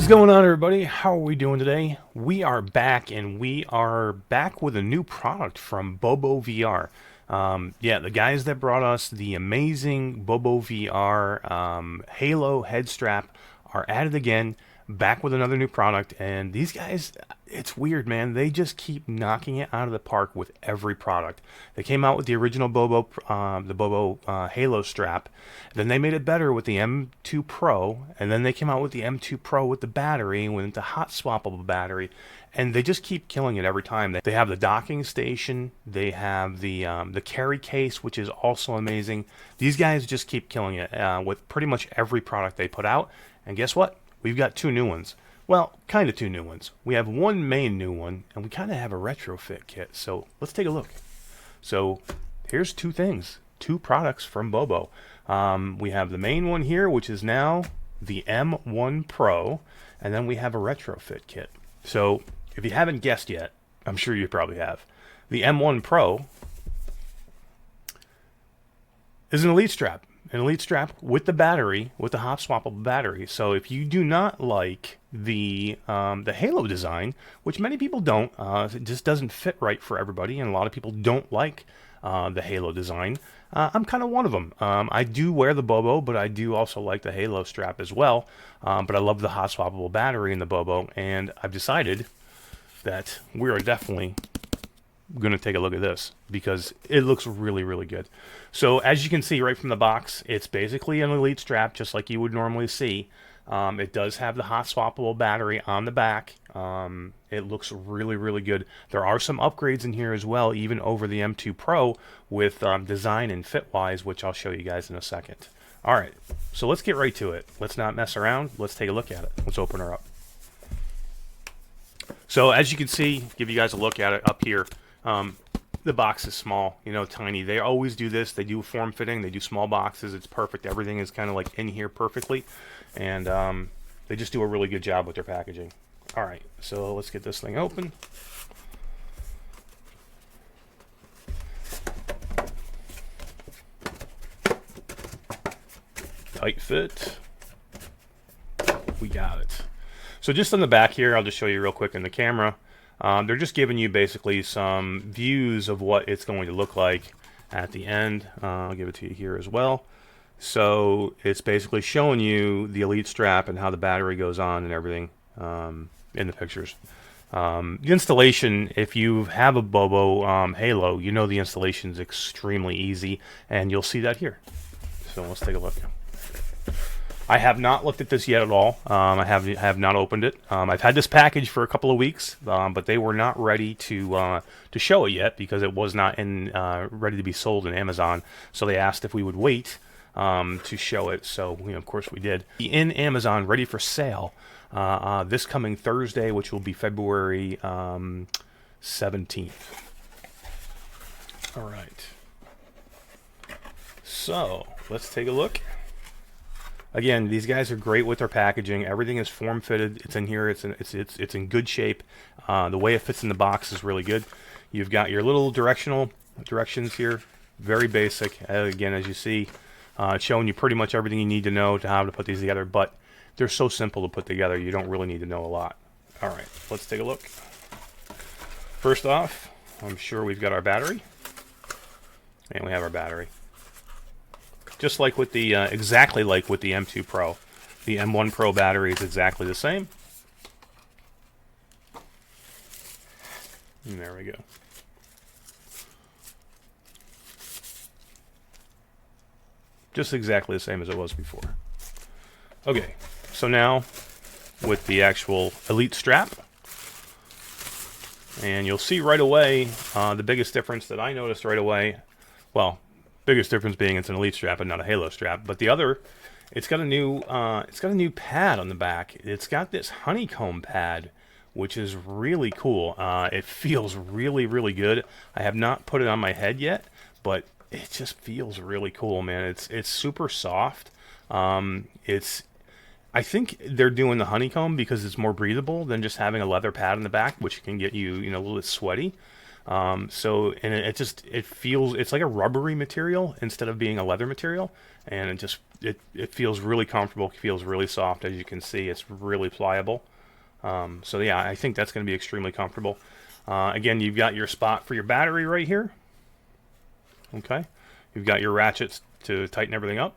going on, everybody? How are we doing today? We are back, and we are back with a new product from BOBO VR. Yeah, the guys that brought us the amazing BOBO VR Halo head strap are at it again, back with another new product. And these guys, it's weird, man. They just keep knocking it out of the park with every product. They came out with the original BOBO Halo strap. Then they made it better with the M2 Pro, and then they came out with the M2 Pro with the battery, went into hot swappable battery, and they just keep killing it every time. They have the docking station, they have the carry case, which is also amazing. These guys just keep killing it with pretty much every product they put out. And guess what? We've got two new ones. Well, kind of two new ones. We have one main new one, and we kind of have a retrofit kit. So let's take a look. So here's two things, two products from BOBO. We have the main one here, which is now the M1 Pro, and then we have a retrofit kit. So if you haven't guessed yet, I'm sure you probably have. The M1 Pro is an Elite strap. An Elite strap with the battery, with the hot swappable battery. So if you do not like the Halo design, which many people don't, it just doesn't fit right for everybody, and a lot of people don't like the Halo design. I'm kind of one of them. I do wear the BOBO, but I do also like the Halo strap as well. But I love the hot swappable battery in the BOBO, and I've decided that we are definitely going to take a look at this because it looks really, really good. So as you can see right from the box, it's basically an Elite strap just like you would normally see. It does have the hot swappable battery on the back. It looks really, really good. There are some upgrades in here as well, even over the M2 Pro with design and fit wise, which I'll show you guys in a second. All right, so let's get right to it. Let's not mess around. Let's take a look at it. Let's open her up. So as you can see, give you guys a look at it up here. The box is small, you know, tiny. They always do this. They do form fitting. They do small boxes. It's perfect. Everything is kind of like in here perfectly. And they just do a really good job with their packaging. All right, so let's get this thing open. Tight fit. We got it. So just on the back here, I'll just show you real quick in the camera. They're just giving you basically some views of what it's going to look like at the end. I'll give it to you here as well. So it's basically showing you the Elite strap and how the battery goes on and everything in the pictures. The installation, if you have a BOBO Halo, you know the installation is extremely easy, and you'll see that here. So let's take a look. I have not looked at this yet at all. I have not opened it. I've had this package for a couple of weeks, but they were not ready to show it yet because it was not ready to be sold in Amazon. So they asked if we would wait to show it. So of course we did. In Amazon, ready for sale this coming Thursday, which will be February 17th. All right. So let's take a look. Again, these guys are great with their packaging. Everything is form fitted. It's in here. It's in good shape. The way it fits in the box is really good. You've got your little directions here. Very basic. Again, as you see, it's showing you pretty much everything you need to know to how to put these together. But they're so simple to put together. You don't really need to know a lot. All right, let's take a look. First off, I'm sure we've got our battery, and we have our battery. Just like with the, exactly like with the M2 Pro. The M1 Pro battery is exactly the same. And there we go. Just exactly the same as it was before. Okay, so now with the actual Elite strap. And you'll see right away the biggest difference that I noticed right away. Well, biggest difference being it's an Elite strap and not a Halo strap. But the other, it's got a new pad on the back. It's got this honeycomb pad, which is really cool. It feels really, really good. I have not put it on my head yet, but it just feels really cool, man. It's super soft. I think they're doing the honeycomb because it's more breathable than just having a leather pad in the back, which can get you, a little bit sweaty. So and it feels, it's like a rubbery material instead of being a leather material, and it feels really comfortable. It feels really soft, as you can see. It's really pliable. So yeah, I think that's going to be extremely comfortable. Again, you've got your spot for your battery right here. Okay, you've got your ratchets to tighten everything up.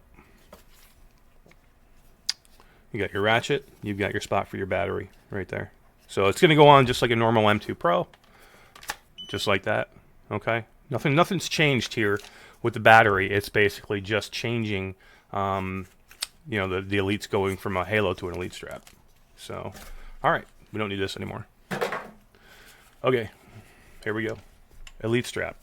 You got your ratchet, you've got your spot for your battery right there. So it's going to go on just like a normal M2 Pro, just like that. Okay, nothing's changed here with the battery. It's basically just changing, you know, the Elite's going from a Halo to an Elite strap. So, all right, we don't need this anymore. Okay, here we go. Elite strap.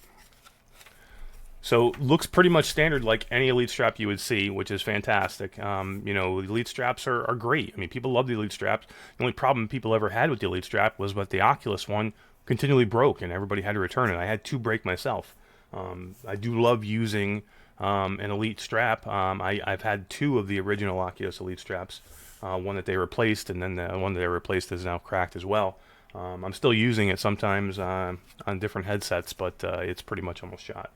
So looks pretty much standard like any Elite strap you would see, which is fantastic. You know, Elite straps are great. I mean, people love the Elite straps. The only problem people ever had with the Elite strap was that the Oculus one continually broke, and everybody had to return it. I had 2 break myself. I do love using an Elite strap. I've had 2 of the original Oculus Elite straps. One that they replaced, and then the one that they replaced is now cracked as well. I'm still using it sometimes on different headsets, but it's pretty much almost shot.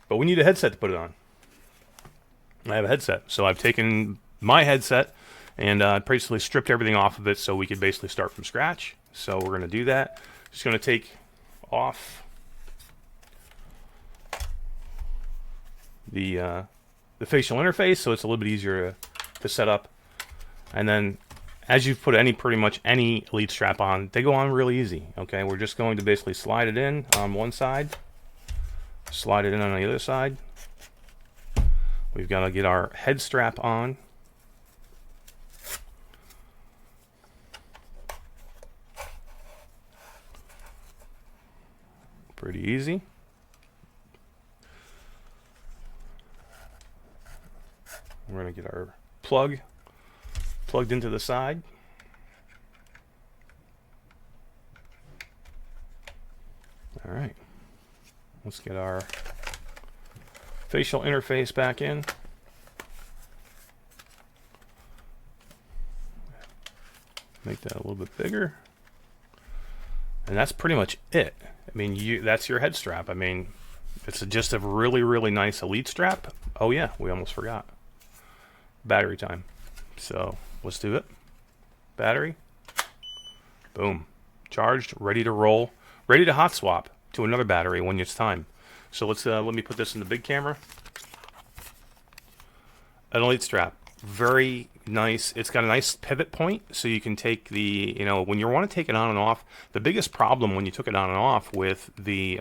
But we need a headset to put it on. I have a headset, so I've taken my headset and basically stripped everything off of it so we could basically start from scratch. So we're going to do that. Just going to take off the facial interface so it's a little bit easier to set up. And then as you've put pretty much any Elite strap on, they go on really easy. Okay, we're just going to basically slide it in on one side. Slide it in on the other side. We've got to get our head strap on. Pretty easy. We're going to get our plug plugged into the side. All right. Let's get our facial interface back in. Make that a little bit bigger. And that's pretty much it. I mean, that's your head strap. I mean, it's just a really, really nice Elite strap. Oh yeah, we almost forgot. Battery time. So let's do it. Battery. Boom. Charged, ready to roll, ready to hot swap to another battery when it's time. So let me put this in the big camera. An Elite strap, very nice. It's got a nice pivot point, so you can take the, you know, when you want to take it on and off. The biggest problem when you took it on and off with the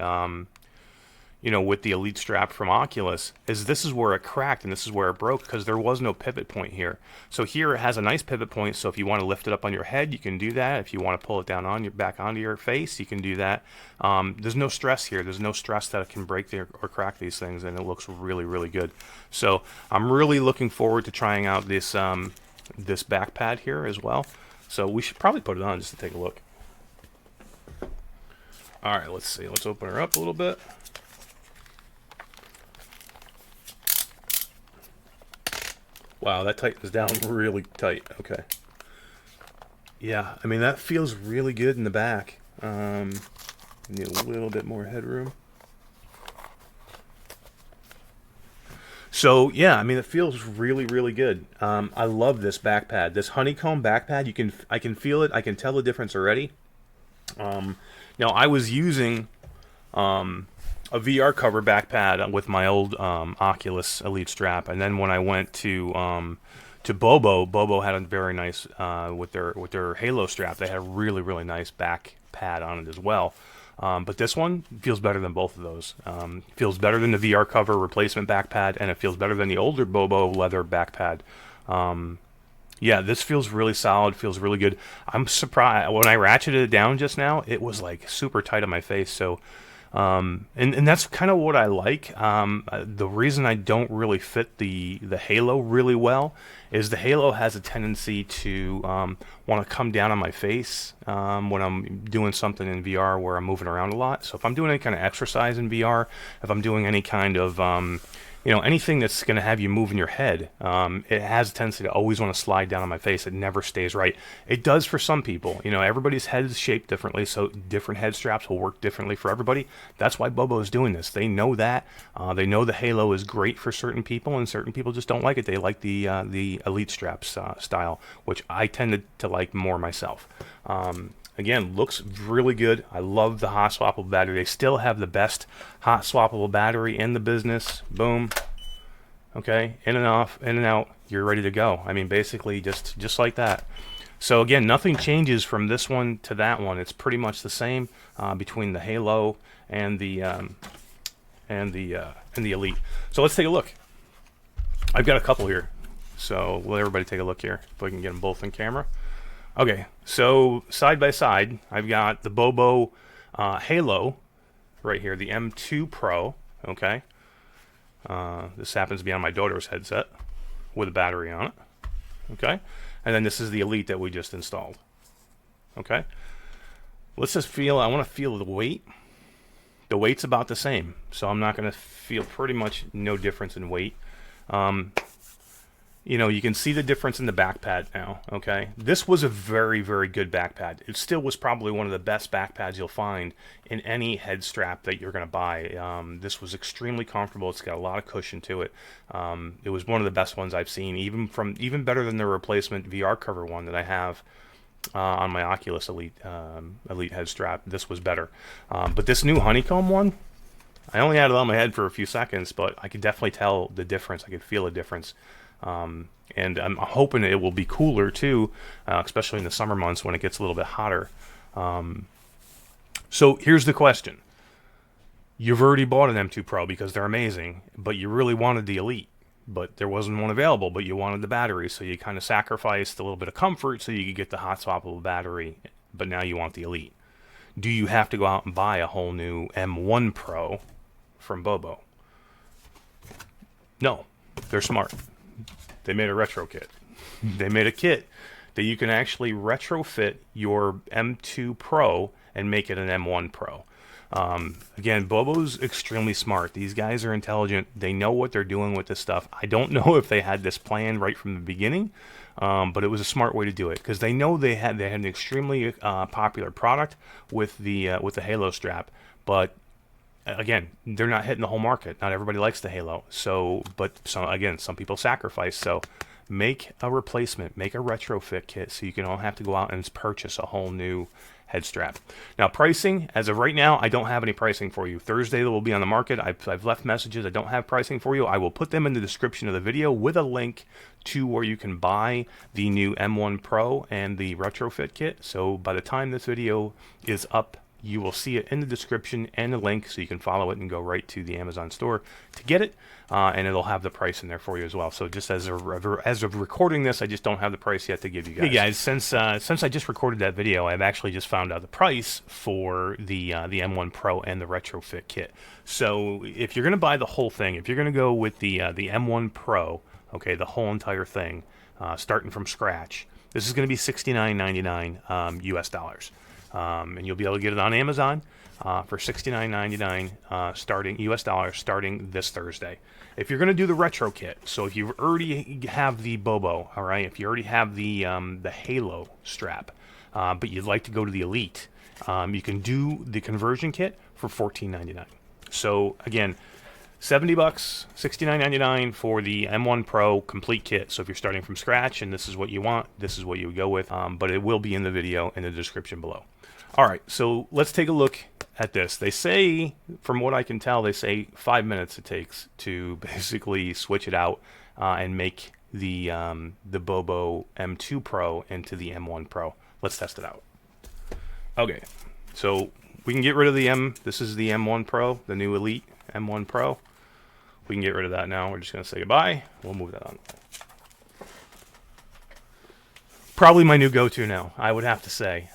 you know, with the Elite strap from Oculus, is this is where it cracked and this is where it broke, because there was no pivot point here. So here it has a nice pivot point, so if you want to lift it up on your head, you can do that. If you want to pull it down on your back onto your face, you can do that. There's no stress here. There's no stress that it can break or crack these things, and it looks really, really good. So I'm really looking forward to trying out this this back pad here as well. So we should probably put it on just to take a look. All right, let's see. Let's open her up a little bit. Wow, that tightens down really tight. Okay. Yeah, I mean, that feels really good in the back. Need a little bit more headroom. So, yeah, I mean, it feels really, really good. I love this back pad. This honeycomb back pad, I can feel it. I can tell the difference already. Now, I was using a VR cover back pad with my old Oculus Elite strap, and then when I went to BOBO had a very nice with their Halo strap. They had a really, really nice back pad on it as well. But this one feels better than both of those. Feels better than the VR cover replacement back pad, and it feels better than the older BOBO leather back pad. Yeah, this feels really solid, feels really good. I'm surprised when I ratcheted it down just now, it was like super tight on my face. So and that's kind of what I like. The reason I don't really fit the Halo really well is the Halo has a tendency to want to come down on my face when I'm doing something in VR where I'm moving around a lot. So if I'm doing any kind of exercise in VR, if I'm doing any kind of you know, anything that's going to have you moving your head, it has a tendency to always want to slide down on my face. It never stays right. It does for some people. You know, everybody's head is shaped differently, so different head straps will work differently for everybody. That's why Bobo is doing this. They know that. They know the Halo is great for certain people, and certain people just don't like it. They like the Elite straps style, which I tend to like more myself. Again, looks really good. I love the hot swappable battery. They still have the best hot swappable battery in the business. Boom. Okay, in and off, in and out. You're ready to go. I mean, basically just like that. So again, nothing changes from this one to that one. It's pretty much the same between the Halo and the Elite. So let's take a look. I've got a couple here. So let everybody take a look here if I can get them both in camera. Okay, so side by side, I've got the Bobo Halo right here, the M2 Pro, okay? This happens to be on my daughter's headset with a battery on it, okay? And then this is the Elite that we just installed, okay? Let's just feel, I want to feel the weight. The weight's about the same, so I'm not going to feel pretty much no difference in weight. You know, you can see the difference in the back pad now, okay? This was a very, very good back pad. It still was probably one of the best back pads you'll find in any head strap that you're going to buy. This was extremely comfortable. It's got a lot of cushion to it. It was one of the best ones I've seen, even better than the replacement VR cover one that I have on my Oculus Elite head strap. This was better. But this new honeycomb one, I only had it on my head for a few seconds, but I could definitely tell the difference. I could feel a difference. And I'm hoping it will be cooler too, especially in the summer months when it gets a little bit hotter. So here's the question. You've already bought an M2 Pro because they're amazing, but you really wanted the Elite, but there wasn't one available, but you wanted the battery, so you kind of sacrificed a little bit of comfort so you could get the hot swappable battery, but now you want the Elite. Do you have to go out and buy a whole new M1 Pro from Bobo? No, they're smart. They made a retro kit. They made a kit that you can actually retrofit your M2 Pro and make it an M1 Pro. Again, Bobo's extremely smart. These guys are intelligent. They know what they're doing with this stuff. I don't know if they had this plan right from the beginning, but it was a smart way to do it because they know they had an extremely popular product with the Halo strap, but again, they're not hitting the whole market. Not everybody likes the Halo. So, but some people sacrifice. So make a replacement, make a retrofit kit so you can all have to go out and purchase a whole new head strap. Now, pricing, as of right now, I don't have any pricing for you. Thursday, they will be on the market. I've left messages. I don't have pricing for you. I will put them in the description of the video with a link to where you can buy the new M1 Pro and the retrofit kit. So by the time this video is up, you will see it in the description and the link, so you can follow it and go right to the Amazon store to get it, and it'll have the price in there for you as well. So just as of recording this, I just don't have the price yet to give you guys. Hey guys, since I just recorded that video, I've actually just found out the price for the M1 Pro and the retrofit kit. So if you're going to buy the whole thing, if you're going to go with the M1 Pro, okay, the whole entire thing, starting from scratch, this is going to be $69.99 US dollars. And you'll be able to get it on Amazon for $69.99 starting US dollars starting this Thursday. If you're going to do the retro kit, so if you already have the Bobo, all right, if you already have the Halo strap, but you'd like to go to the Elite, you can do the conversion kit for $14.99. So again, $70, $69.99 for the M1 Pro complete kit. So if you're starting from scratch and this is what you want, this is what you would go with. But it will be in the video in the description below. All right, so let's take a look at this. They say, from what I can tell, they say 5 minutes it takes to basically switch it out and make the Bobo M2 Pro into the M1 Pro. Let's test it out. Okay, so we can get rid of the this is the M1 Pro, the new Elite M1 Pro. We can get rid of that now. We're just going to say goodbye. We'll move that on. Probably my new go-to now, I would have to say.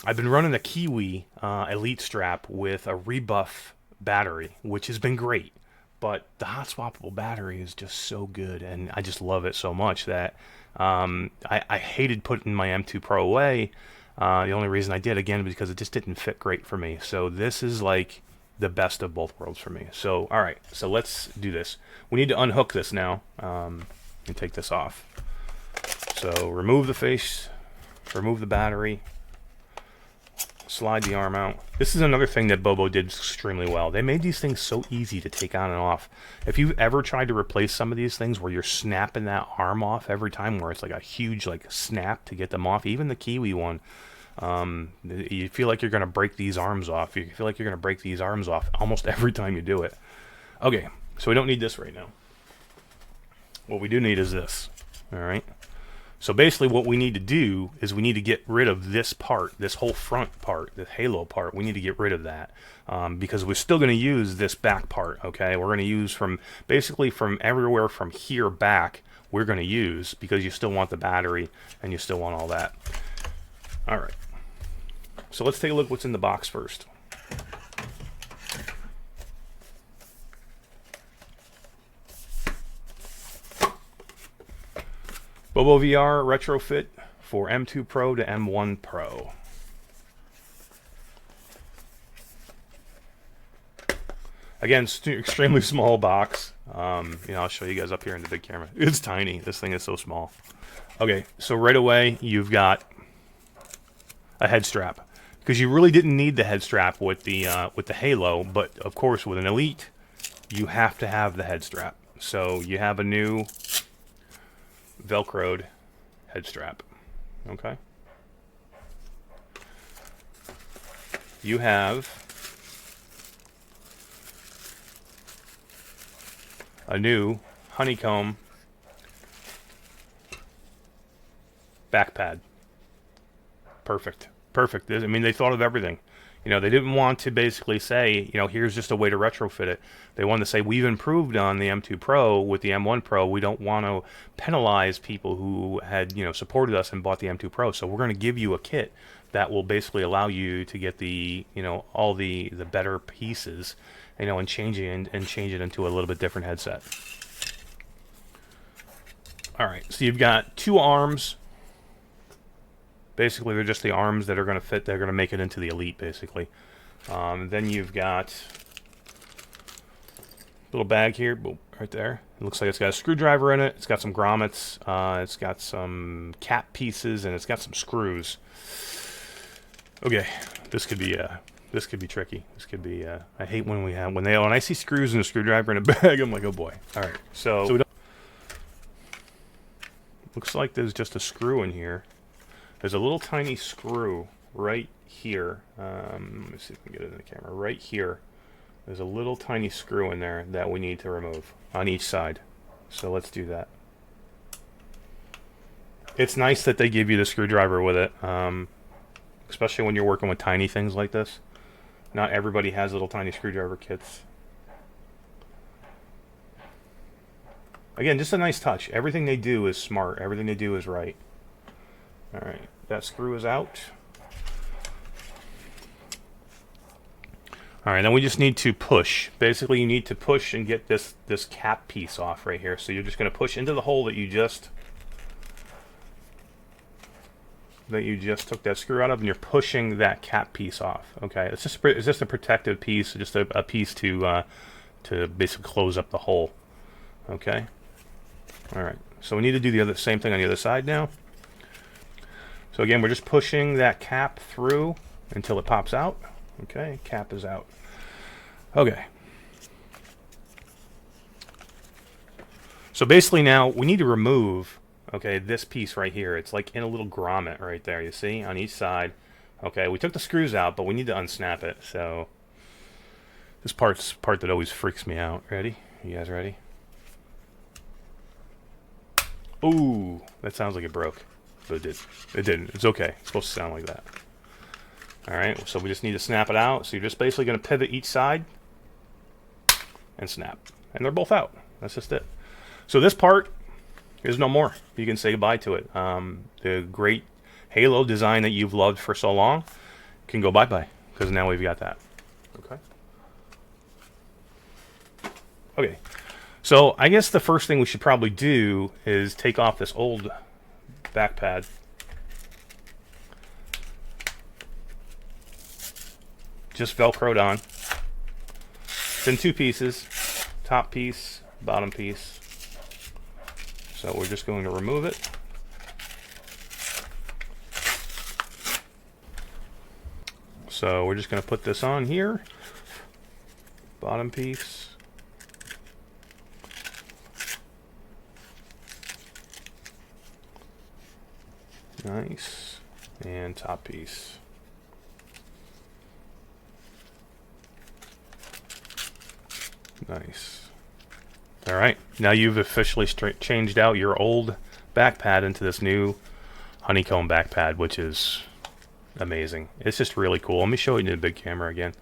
I've been running a KIWI Elite strap with a Rebuff battery, which has been great. But the hot swappable battery is just so good, and I just love it so much that I hated putting my M2 Pro away. The only reason I did, again, because it just didn't fit great for me. So this is like the best of both worlds for me. So, all right, so let's do this. We need to unhook this now and take this off. So remove the face, remove the battery, slide the arm out. This is another thing that Bobo did extremely well. They made these things so easy to take on and off. If you've ever tried to replace some of these things where you're snapping that arm off every time, where it's like a huge like snap to get them off, even the KIWI one, you feel like you're going to break these arms off. You feel like you're going to break these arms off almost every time you do it. Okay, so we don't need this right now. What we do need is this. All right. So basically what we need to do is we need to get rid of this part, this whole front part, the halo part. We need to get rid of that because we're still going to use this back part, okay? We're going to use from basically from everywhere from here back, we're going to use because you still want the battery and you still want all that. All right. So let's take a look what's in the box first. BOBO VR Retrofit for M2 Pro to M1 Pro. Again, extremely small box. I'll show you guys up here in the big camera. It's tiny. This thing is so small. Okay, so right away you've got a head strap because you really didn't need the head strap with the Halo, but of course with an Elite, you have to have the head strap. So you have a new Velcroed head strap. Okay. You have a new honeycomb back pad. Perfect. Perfect. I mean, they thought of everything. You know, they didn't want to basically say, you know, here's just a way to retrofit it. They wanted to say, we've improved on the M2 Pro with the M1 Pro. We don't want to penalize people who had, you know, supported us and bought the M2 Pro. So we're going to give you a kit that will basically allow you to get the, you know, all the better pieces, you know, and change it into a little bit different headset. All right, so you've got two arms. Basically, they're just the arms that are going to fit. They're going to make it into the Elite, basically. Then you've got a little bag here, right there. It looks like it's got a screwdriver in it. It's got some grommets. It's got some cap pieces, and it's got some screws. Okay, this could be tricky. This could be. I hate when when I see screws and a screwdriver in a bag. I'm like, oh boy. All right, so we don't, looks like there's just a screw in here. There's a little tiny screw right here. Let me see if we can get it in the camera. Right here, there's a little tiny screw in there that we need to remove on each side. So let's do that. It's nice that they give you the screwdriver with it, especially when you're working with tiny things like this. Not everybody has little tiny screwdriver kits. Again, just a nice touch. Everything they do is smart. Everything they do is right. All right, that screw is out. All right, then we just need to push. Basically, you need to push and get this cap piece off right here. So you're just going to push into the hole that you just took that screw out of, and you're pushing that cap piece off. Okay, it's just a protective piece, just a piece to basically close up the hole. Okay. All right, so we need to do the same thing on the other side now. So again, we're just pushing that cap through until it pops out. Okay, cap is out. Okay. So basically now we need to remove, okay, this piece right here. It's like in a little grommet right there, you see, on each side. Okay, we took the screws out, but we need to unsnap it. So this part's the part that always freaks me out. Ready? You guys ready? Ooh, that sounds like it broke. But it didn't. It's okay. It's supposed to sound like that. Alright, so we just need to snap it out. So you're just basically going to pivot each side and snap. And they're both out. That's just it. So this part is no more. You can say goodbye to it. The great Halo design that you've loved for so long can go bye-bye. Because now we've got that. Okay. Okay. So I guess the first thing we should probably do is take off this old back pad. Just Velcroed on. It's in two pieces, top piece, bottom piece. So we're just going to remove it. So we're just going to put this on here, bottom piece. Nice. And top piece. Nice. All right. Now you've officially changed out your old back pad into this new honeycomb back pad, which is amazing. It's just really cool. Let me show you in the big camera again.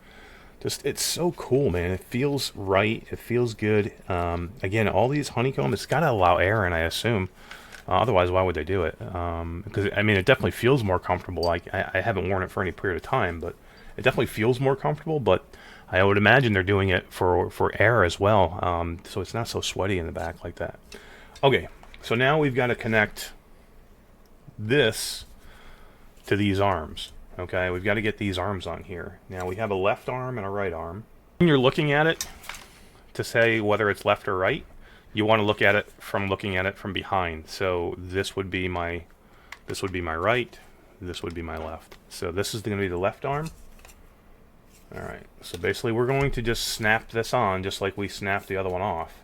Just, it's so cool, man. It feels right. It feels good. Again, all these honeycomb, it's got to allow air in, I assume. Otherwise, why would they do it? Because, I mean, it definitely feels more comfortable. I haven't worn it for any period of time, but it definitely feels more comfortable. But I would imagine they're doing it for air as well, so it's not so sweaty in the back like that. Okay, so now we've got to connect this to these arms. Okay, we've got to get these arms on here. Now we have a left arm and a right arm. When you're looking at it to say whether it's left or right, you want to look at it from looking at it from behind. So this would be my right, this would be my left. So this is going to be the left arm. All right. So basically we're going to just snap this on just like we snapped the other one off.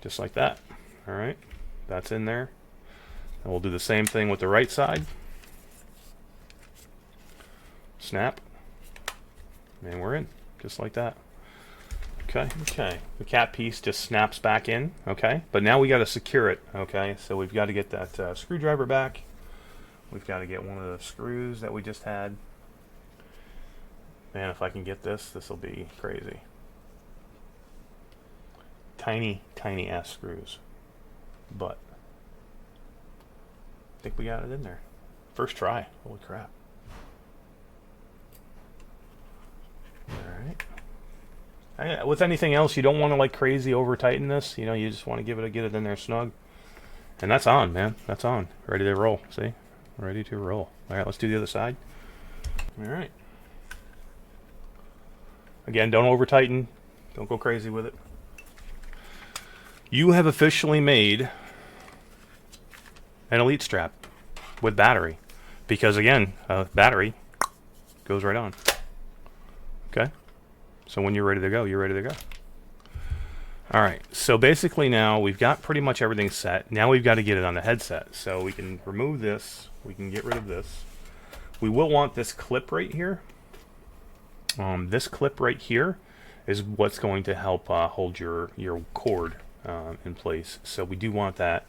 Just like that. All right. That's in there. And we'll do the same thing with the right side. Snap. And we're in just like that. Okay, okay. The cap piece just snaps back in, okay? But now we got to secure it, okay? So we've got to get that screwdriver back. We've got to get one of the screws that we just had. Man, if I can get this, this will be crazy. Tiny, tiny ass screws. But I think we got it in there. First try. Holy crap. Alright. With anything else, you don't want to like crazy over tighten this. You know, you just want to get it in there snug. And that's on, man. That's on. Ready to roll. See? Ready to roll. Alright, let's do the other side. Alright. Again, don't over tighten. Don't go crazy with it. You have officially made an Elite strap with battery. Because again, battery goes right on. Okay? So when you're ready to go, you're ready to go. All right, so basically now we've got pretty much everything set. Now we've got to get it on the headset. So we can remove this. We can get rid of this. We will want this clip right here. This clip right here is what's going to help hold your cord in place. So we do want that.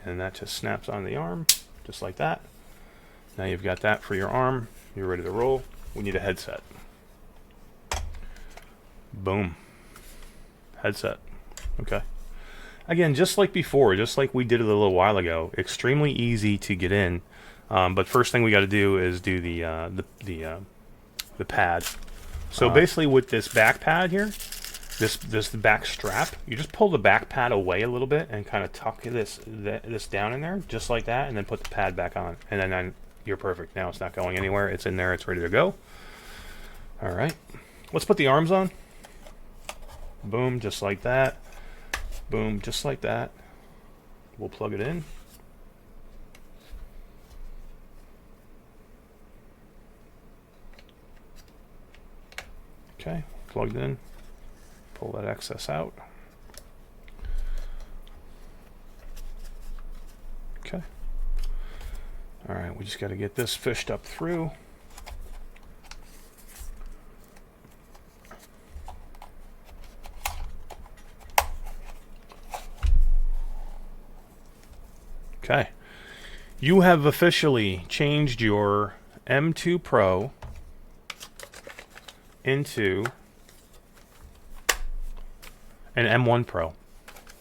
And that just snaps on the arm. Just like that. Now you've got that for your arm. You're ready to roll. We need a headset. Boom. Headset. Okay. Again, just like before, just like we did it a little while ago, extremely easy to get in. But first thing we got to do is do the pad. So basically, with this back pad here, this back strap, you just pull the back pad away a little bit and kind of tuck this down in there, just like that, and then put the pad back on, and then you're perfect. Now it's not going anywhere. It's in there. It's ready to go. All right, let's put the arms on. Boom, just like that. Boom, just like that. We'll plug it in. Okay, plugged in. Pull that excess out. Okay. All right, we just got to get this fished up through. Okay. You have officially changed your M2 Pro into an M1 Pro.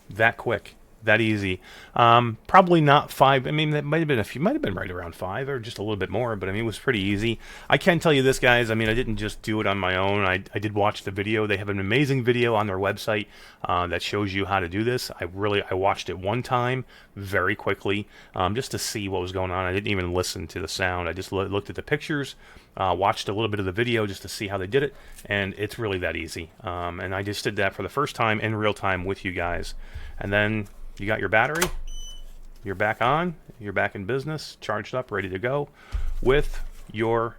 That quick. that easy. Probably not 5. I mean, that might have been a few, might have been right around 5 or just a little bit more, but I mean, it was pretty easy. I can tell you this, guys. I mean, I didn't just do it on my own. I did watch the video. They have an amazing video on their website that shows you how to do this. I watched it one time very quickly just to see what was going on. I didn't even listen to the sound. I just looked at the pictures, watched a little bit of the video just to see how they did it, and it's really that easy. And I just did that for the first time in real time with you guys. And then you got your battery, you're back on, you're back in business, charged up, ready to go with your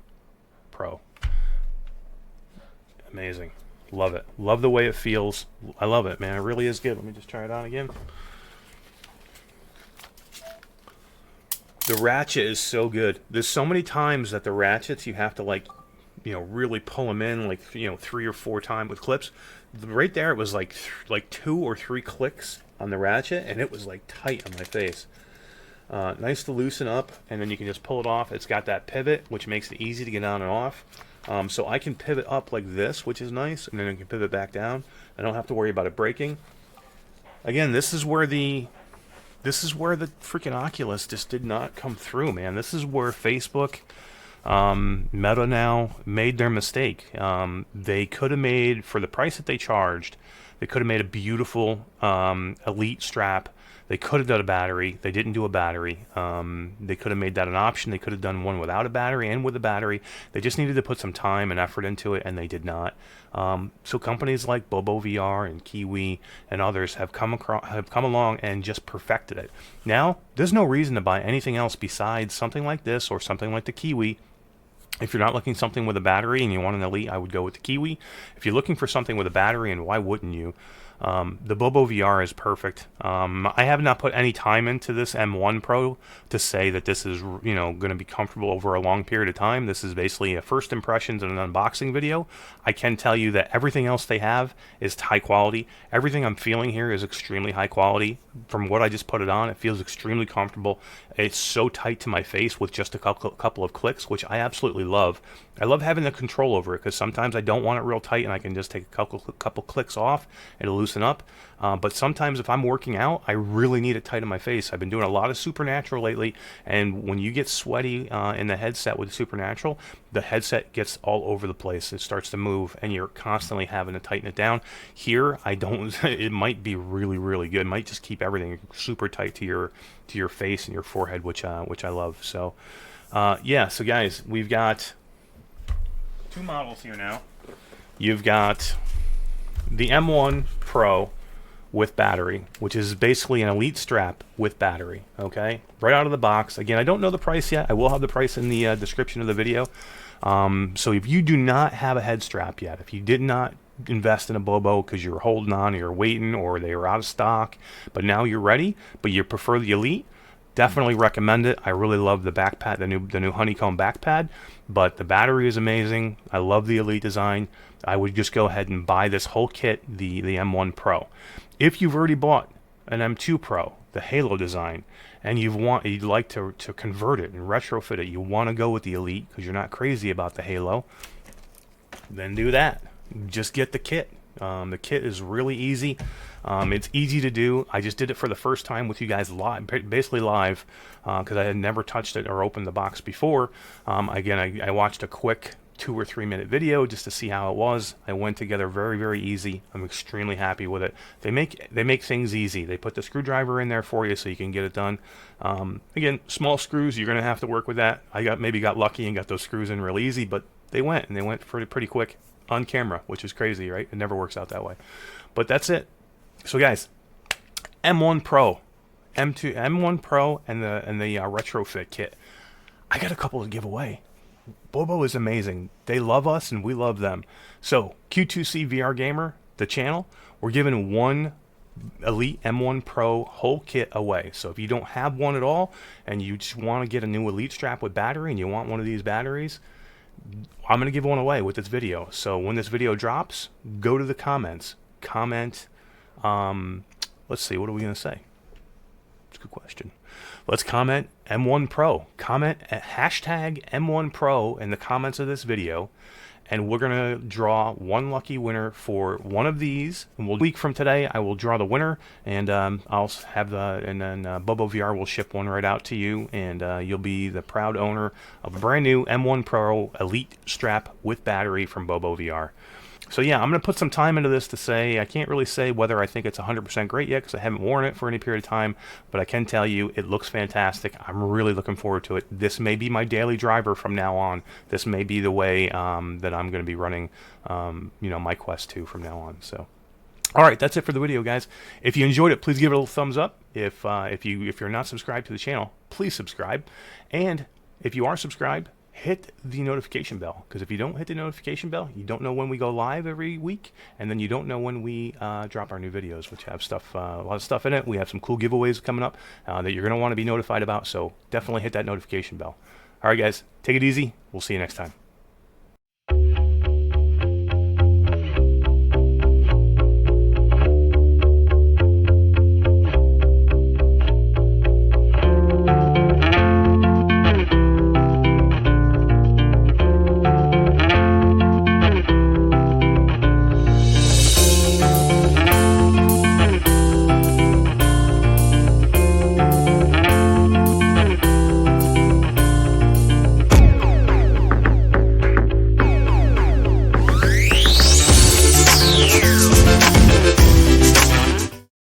Pro. Amazing. Love it. Love the way it feels. I love it, man. It really is good. Let me just try it on again. The ratchet is so good. There's so many times that the ratchets you have to, like, you know, really pull them in, like, you know, 3 or 4 times with clips. Right there, it was like 2 or 3 clicks on the ratchet, and it was like tight on my face. Nice to loosen up, and then you can just pull it off. It's got that pivot, which makes it easy to get on and off. So I can pivot up like this, which is nice, and then I can pivot back down. I don't have to worry about it breaking. Again, this is where the freaking Oculus just did not come through, man. This is where Facebook, Meta now made their mistake. They could have made, for the price that they charged, they could have made a beautiful Elite strap. They could have done a battery. They didn't do a battery. They could have made that an option. They could have done one without a battery and with a battery. They just needed to put some time and effort into it, and they did not. So companies like BOBO VR and KIWI and others have come along and just perfected it. Now, there's no reason to buy anything else besides something like this or something like the KIWI. If you're not looking something with a battery and you want an Elite, I would go with the KIWI. If you're looking for something with a battery, and why wouldn't you? The BOBO VR is perfect. I have not put any time into this M1 Pro to say that this is, you know, going to be comfortable over a long period of time. This is basically a first impressions and an unboxing video. I can tell you that everything else they have is high quality. Everything I'm feeling here is extremely high quality. From what I just put it on, it feels extremely comfortable. It's so tight to my face with just a couple of clicks, which I absolutely love. I love having the control over it, because sometimes I don't want it real tight and I can just take a couple clicks off and it'll loosen up. But sometimes if I'm working out, I really need it tight on my face. I've been doing a lot of Supernatural lately, and when you get sweaty in the headset with Supernatural, the headset gets all over the place. It starts to move, and you're constantly having to tighten it down. Here, I don't. It might be really, really good. It might just keep everything super tight to your face and your forehead, which I love. So, yeah. So guys, we've got 2 models here now. You've got the M1 Pro with battery, which is basically an Elite strap with battery. Okay, right out of the box. Again, I don't know the price yet. I will have the price in the description of the video. So if you do not have a head strap yet, if you did not invest in a Bobo because you're holding on, or you're waiting, or they were out of stock, but now you're ready, but you prefer the Elite, definitely recommend it. I really love the back pad, the new honeycomb back pad, but the battery is amazing. I love the Elite design. I would just go ahead and buy this whole kit, the M1 Pro. If you've already bought an M2 Pro, the Halo design, and you'd like to convert it and retrofit it, you want to go with the Elite because you're not crazy about the Halo, then do that. Just get the kit. The kit is really easy. It's easy to do. I just did it for the first time with you guys live, basically live, because I had never touched it or opened the box before. Again, I watched a quick 2 or 3 minute video just to see how it was. I went together very, very easy. I'm extremely happy with it. They make things easy. They put the screwdriver in there for you so you can get it done. Again, small screws, you're gonna have to work with that. I maybe got lucky and got those screws in real easy, but they went pretty quick on camera, which is crazy, right? It never works out that way. But that's it. So guys, M1 Pro, M1 Pro, and the retrofit kit. I got a couple to give away. Bobo is amazing. They love us and we love them. So Q2C VR Gamer, the channel, we're giving 1 Elite M1 Pro whole kit away. So if you don't have one at all and you just want to get a new Elite strap with battery and you want one of these batteries, I'm going to give one away with this video. So when this video drops, go to the comments. Comment, let's see, what are we going to say? It's a good question. Let's comment M1 Pro. Comment at hashtag M1 Pro in the comments of this video, and we're gonna draw one lucky winner for one of these. And a week from today, I will draw the winner, and I'll have Bobo VR will ship one right out to you, and you'll be the proud owner of a brand new M1 Pro Elite strap with battery from Bobo VR. So yeah, I'm going to put some time into this to say, I can't really say whether I think it's 100% great yet because I haven't worn it for any period of time, but I can tell you it looks fantastic. I'm really looking forward to it. This may be my daily driver from now on. This may be the way that I'm going to be running, my Quest 2 from now on. So, all right, that's it for the video, guys. If you enjoyed it, please give it a little thumbs up. If you're not subscribed to the channel, please subscribe. And if you are subscribed, hit the notification bell, because if you don't hit the notification bell, you don't know when we go live every week, and then you don't know when we drop our new videos, which have stuff, a lot of stuff in it. We have some cool giveaways coming up that you're going to want to be notified about, so definitely hit that notification bell. All right, guys, take it easy. We'll see you next time.